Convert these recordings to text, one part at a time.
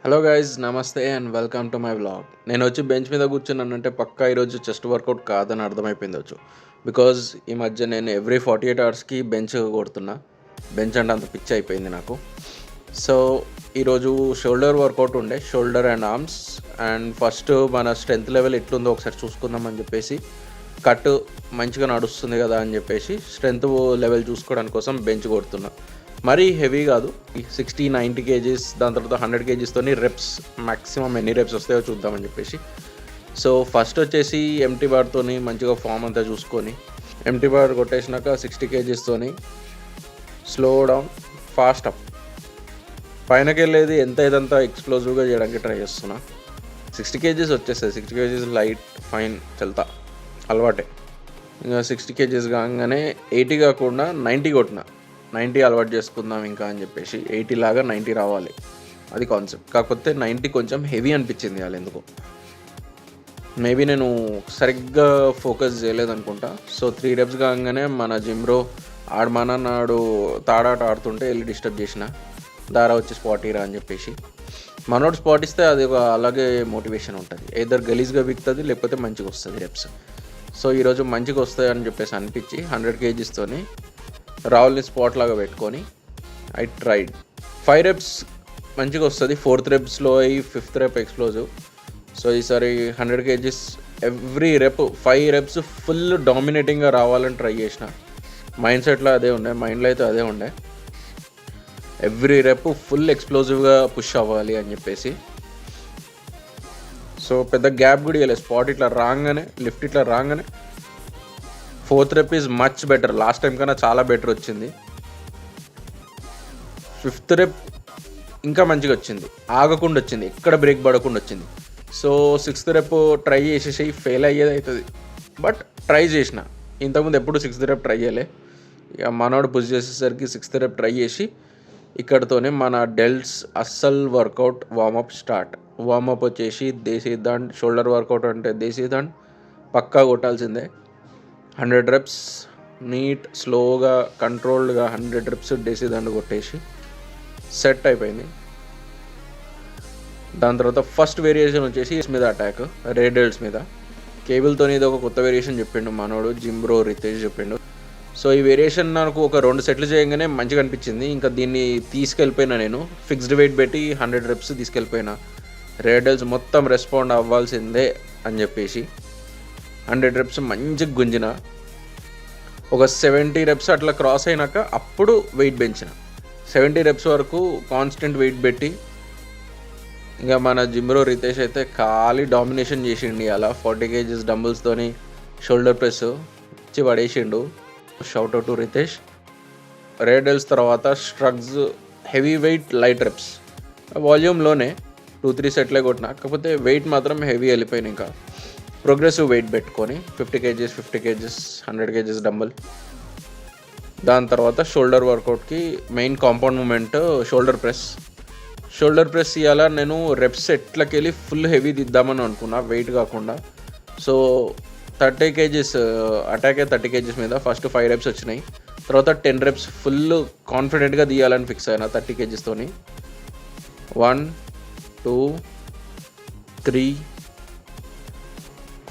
Hello guys, నమస్తే and welcome to my vlog. నేను వచ్చి బెంచ్ మీద కూర్చున్నానంటే పక్కా ఈరోజు చెస్ట్ వర్కౌట్ కాదని అర్థమైపోయింది. బికాజ్ ఈ మధ్య నేను ఎవ్రీ 48 అవర్స్కి బెంచ్ కొడుతున్నా. బెంచ్ అంటే అంత పిచ్చి అయిపోయింది నాకు. సో ఈరోజు షోల్డర్ వర్కౌట్ ఉండే, shoulder and arms. And first మన స్ట్రెంత్ లెవెల్ ఎట్లుందో ఒకసారి చూసుకుందాం అని చెప్పేసి, కట్ మంచిగా నడుస్తుంది కదా అని చెప్పేసి స్ట్రెంత్ లెవెల్ చూసుకోవడానికి కోసం బెంచ్ కొడుతున్నా. మరీ హెవీ కాదు, 60-90 కేజీస్, దాని తర్వాత 100 కేజీస్తోని రెప్స్ మ్యాక్సిమం ఎన్ని రెప్స్ వస్తాయో చూద్దామని చెప్పేసి. సో ఫస్ట్ వచ్చేసి ఎంటీ బార్తోని మంచిగా ఫామ్ అంతా చూసుకొని, ఎంటీ బార్ కొట్టేసినాక 60 కేజీస్తోని స్లో డౌన్, ఫాస్ట్ అప్, పైనకి వెళ్ళేది ఎంత ఇదంతా ఎక్స్ప్లోజివ్గా చేయడానికి ట్రై చేస్తున్నా. 60 కేజీస్ వచ్చేస్తుంది, 60 కేజీస్ లైట్ ఫైన్ చల్తా అలవాటే. ఇంకా 60 కేజీస్ కాగానే 80 కాకుండా 90 కొట్టిన, 90 అలవాటు చేసుకుందాం ఇంకా అని చెప్పేసి. 80 లాగా 90 రావాలి, అది కాన్సెప్ట్. కాకపోతే 90 కొంచెం హెవీ అనిపించింది వాళ్ళు ఎందుకు, మేబీ నేను సరిగ్గా ఫోకస్ చేయలేదనుకుంటా. సో 3 reps కాగానే మన జిమ్రో నాడు తాడాట ఆడుతుంటే వెళ్ళి డిస్టర్బ్ చేసిన, దారా వచ్చి స్పాట్ ఇరా అని చెప్పేసి. మనోడు స్పాట్ ఇస్తే అది ఒక అలాగే మోటివేషన్ ఉంటుంది, ఏదర్ గలీజ్గా బిక్తుంది లేకపోతే మంచిగా వస్తుంది రెప్స్. సో ఈరోజు మంచిగా వస్తాయని చెప్పేసి అనిపించి 100 కేజీస్తోని రావుల్ని స్పాట్ లాగా పెట్టుకొని ఐ ట్రైడ్ 5 reps మంచిగా వస్తుంది. 4th repsలో అయ్యి 5th rep ఎక్స్ప్లోజివ్. సో ఈసారి 100 కేజీస్ ఎవ్రీ రెప్ 5 reps ఫుల్ డామినేటింగ్గా రావాలని ట్రై చేసిన. మైండ్ సెట్లో అదే ఉండే, మైండ్లో అయితే అదే ఉండే, ఎవ్రీ రెప్ ఫుల్ ఎక్స్ప్లోజివ్గా పుష్ అవ్వాలి అని చెప్పేసి. సో పెద్ద గ్యాప్ కూడా ఇవ్వలేదు, స్పాట్ ఇట్లా రాగానే, లిఫ్ట్ ఇట్లా రాగానే 4th rep is much better, last time కన్నా చాలా బెటర్ వచ్చింది. 5th rep ఇంకా మంచిగా వచ్చింది, ఆగకుండా వచ్చింది, ఎక్కడ బ్రేక్ పడకుండా వచ్చింది. సో 6th rep ట్రై చేసేసి ఫెయిల్ అయ్యేది అవుతుంది, బట్ ట్రై చేసిన. ఇంతకుముందు ఎప్పుడు 6th rep ట్రై చేయలే. ఇక మనోడు పుష్ చేసేసరికి 6th rep ట్రై చేసి ఇక్కడతోనే మన డెల్ట్స్ అస్సలు వర్కౌట్ వార్మప్ స్టార్ట్. వార్మప్ వచ్చేసి దేశీ దండ్, షోల్డర్ వర్కౌట్ అంటే దేశీ దండ్ పక్కా కొట్టాల్సిందే. 100 reps నీట్ స్లోగా కంట్రోల్డ్గా 100 reps దేశీ దండ్ కొట్టేసి సెట్ అయిపోయింది. దాని తర్వాత ఫస్ట్ వేరియేషన్ వచ్చేసి మీద అటాక్, రేడల్స్ మీద కేబుల్తో. ఇది ఒక కొత్త వేరియేషన్ చెప్పిండు మనోడు, జిమ్రో రితేష్ చెప్పిండు. సో ఈ వేరియేషన్ నాకు ఒక 2 సెట్లు చేయగానే మంచిగా అనిపించింది. ఇంకా దీన్ని తీసుకెళ్ళిపోయినా, నేను ఫిక్స్డ్ వెయిట్ పెట్టి 100 reps తీసుకెళ్ళిపోయినా. రేడల్స్ మొత్తం రెస్పాండ్ అవ్వాల్సిందే అని చెప్పేసి 100 reps మంచిగా గుంజిన. ఒక 70 reps అట్లా క్రాస్ అయినాక అప్పుడు వెయిట్ పెంచిన. 70 reps వరకు కాన్స్టెంట్ వెయిట్ పెట్టి ఇంకా మన జిమ్రో రితేష్ అయితే ఖాళీ డామినేషన్ చేసిండు. అలా 40 kgs డంబుల్స్తోని షోల్డర్ ప్రెస్ ఇచ్చి పడేసిండు. Shout out to Ritesh. రేడల్స్ తర్వాత స్ట్రగ్స్, హెవీ వెయిట్ లైట్ రెప్స్, వాల్యూమ్లోనే 2-3 సెట్లే కొట్టిన, కాకపోతే వెయిట్ మాత్రం హెవీ వెళ్ళిపోయింది. ఇంకా ప్రోగ్రెసివ్ వెయిట్ పెట్టుకొని 50 kgs 100 kgs డంబుల్. దాని తర్వాత షోల్డర్ వర్కౌట్కి main compound movement shoulder press. Shoulder press ఇవ్వాలా, నేను రెప్స్ ఎట్లకి వెళ్ళి ఫుల్ హెవీ దిద్దామని అనుకున్నా, వెయిట్ కాకుండా. సో 30 kgs అటాకే 30 kgs మీద ఫస్ట్ 5 reps వచ్చినాయి. తర్వాత 10 reps ఫుల్ కాన్ఫిడెంట్గా తీయాలని ఫిక్స్ అయినా 30 kgsతోని. 1 2 3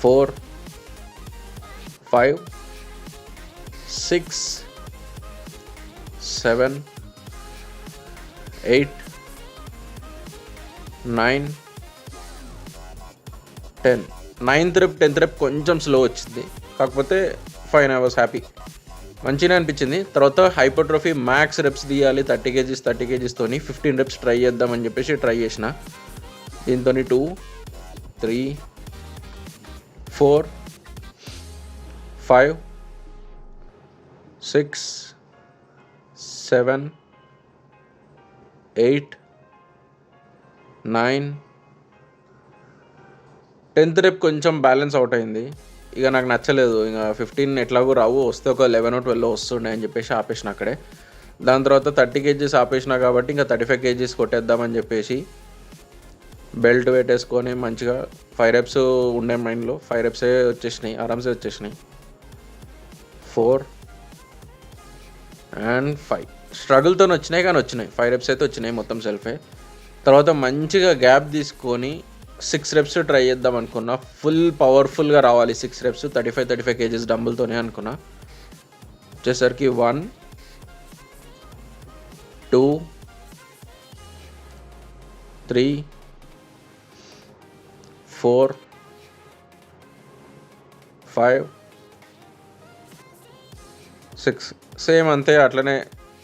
4 5 6 7 8 9 10. 9th rep 10th rep కొంచెం స్లో వచ్చింది, కాకపోతే ఫైన్, ఐ వాజ్ హ్యాపీ, మంచిగా అనిపించింది. తర్వాత హైపర్ట్రోఫీ మ్యాక్స్ రెప్స్ తీయాలి 30 kgsతోని 15 reps ట్రై చేద్దామని చెప్పేసి ట్రై చేసిన. దీంతో 2 3 4 5 6 7 8 9 10th rep కొంచెం బ్యాలెన్స్ అవుట్ అయింది. ఇక నాకు నచ్చలేదు, ఇక 15 ఎట్లాగో రావు, వస్తే ఒక 11 or 12 వస్తుండే అని చెప్పేసి ఆపేసిన అక్కడే. దాని తర్వాత 30 kgs ఆపేసిన కాబట్టి ఇంకా 35 kgs కొట్టేద్దామని చెప్పేసి బెల్ట్ పెట్టేసుకొని మంచిగా 5 reps ఉండే మైండ్లో 5 reps వచ్చేసినాయి, ఆరామ్సే వచ్చేసినాయి. 4 and 5 స్ట్రగుల్తో వచ్చినాయి, కానీ వచ్చినాయి. 5 reps అయితే వచ్చినాయి మొత్తం సెల్ఫే. తర్వాత మంచిగా గ్యాప్ తీసుకొని 6 రెప్స్ ట్రై చేద్దాం అనుకున్నా. ఫుల్ పవర్ఫుల్గా రావాలి 6 రెప్స్ 35 కేజీస్ డంబుల్తోనే అనుకున్నా. వచ్చేసరికి 1 2 3 4 5 6 సేమ్ అంతే. అట్లనే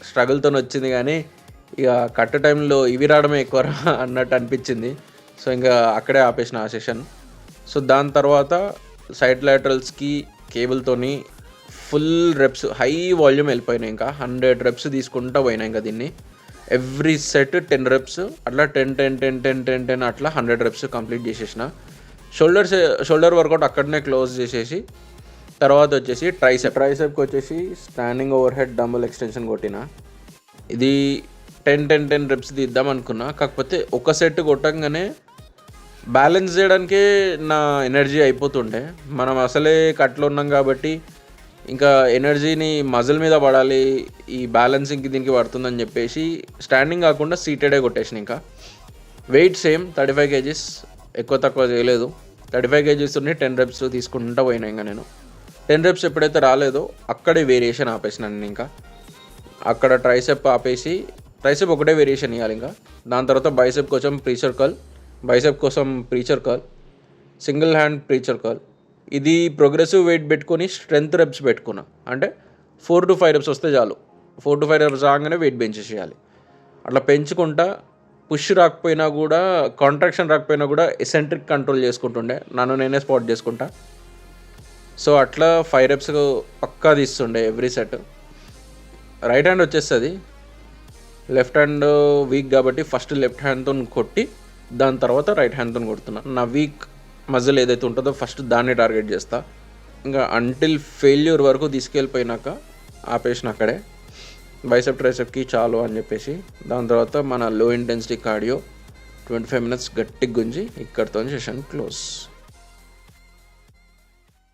స్ట్రగుల్తో వచ్చింది, కానీ ఇక కట్ టైంలో ఇవి రావడమే ఎక్కువ అన్నట్టు అనిపించింది. సో ఇంకా అక్కడే ఆపేసిన ఆ సెషన్. సో దాని తర్వాత సైడ్ లాటరల్స్కి కేబుల్తోని ఫుల్ రెప్స్ హై వాల్యూమ్ వెళ్ళిపోయినాయి. ఇంకా 100 రెప్స్ తీసుకుంటూ పోయినాయి. ఇంకా దీన్ని ఎవ్రీ సెట్ 10 రెప్స్ అట్లా 10 అట్లా 100 రెప్స్ కంప్లీట్ చేసేసిన. షోల్డర్ వర్కౌట్ అక్కడనే క్లోజ్ చేసేసి తర్వాత వచ్చేసి ట్రైసెప్కి వచ్చేసి standing over head dumbbell extension కొట్టిన. ఇది 10 రెప్స్ తీద్దాం అనుకున్నా. కాకపోతే ఒక సెట్ కొట్టంగానే బ్యాలెన్స్ చేయడానికే నా ఎనర్జీ అయిపోతుండే. మనం అసలే కట్లో ఉన్నాం కాబట్టి ఇంకా ఎనర్జీని మజిల్ మీద పడాలి, ఈ బ్యాలెన్సింగ్కి దీనికి పడుతుందని చెప్పేసి స్టాండింగ్ కాకుండా సీటెడే కొట్టేసిన. ఇంకా వెయిట్ సేమ్ 35 కేజీస్, ఎక్కువ తక్కువ చేయలేదు. 35 కేజీస్ ఉన్నాయి. 10 రెప్స్ తీసుకుంటూ పోయినా. ఇంకా నేను 10 రెప్స్ ఎప్పుడైతే రాలేదో అక్కడే వేరియేషన్ ఆపేసినాను. ఇంకా అక్కడ ట్రైసెప్ ఆపేసి ట్రైసెప్ ఒకటే వేరియేషన్ ఇవ్వాలి. ఇంకా దాని తర్వాత బైసెప్ కోసం preacher curl, single hand preacher curl. ఇది ప్రోగ్రెసివ్ వెయిట్ పెట్టుకొని స్ట్రెంత్ రెప్స్ పెట్టుకున్నా. అంటే 4 to 5 రెప్స్ వస్తే చాలు. 4 to 5 రెప్స్ రాగానే వెయిట్ పెంచేసేయాలి. అట్లా పెంచుకుంటా పుష్ రాకపోయినా కూడా, కాంట్రాక్షన్ రాకపోయినా కూడా ఎసెంట్రిక్ కంట్రోల్ చేసుకుంటుండే, నన్ను నేనే స్పాట్ చేసుకుంటా. సో అట్లా 5 రెప్స్ పక్కా తీస్తుండే ఎవ్రీ సెట్. రైట్ హ్యాండ్ వచ్చేస్తుంది, లెఫ్ట్ హ్యాండ్ వీక్ కాబట్టి ఫస్ట్ లెఫ్ట్ హ్యాండ్తో కొట్టి దాని తర్వాత రైట్ హ్యాండ్తో కొడుతున్నా. నా వీక్ మజిల్ ఏదైతే ఉంటుందో ఫస్ట్ దాన్ని టార్గెట్ చేస్తా. ఇంకా అంటిల్ ఫెయిల్యూర్ వరకు తీసుకెళ్ళిపోయినాక ఆపేసిన అక్కడే. బైసెప్ ట్రైసెప్కి చాలు అని చెప్పేసి దాని తర్వాత మన లో ఇంటెన్సిటీ కార్డియో 25 minutes గట్టిగా గుంజి ఇక్కడితో సెషన్ క్లోజ్.